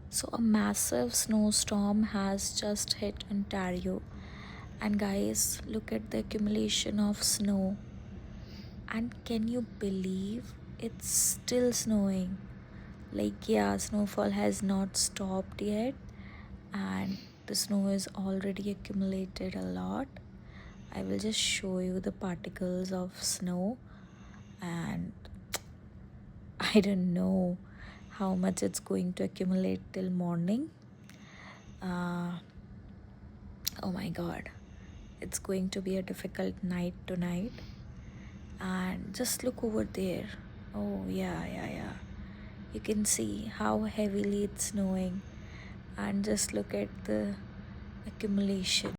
So, a massive snowstorm has just hit Ontario, and guys, look at the accumulation of snow. And can you believe it's still snowing? Like, yeah, snowfall has not stopped yet, and the snow is already accumulated a lot. I will just show you the particles of snow, and I don't know how much it's going to accumulate till morning. Uh, oh my god, it's going to be a difficult night tonight. And just look over there. Oh, yeah. You can see how heavily it's snowing, and just look at the accumulation.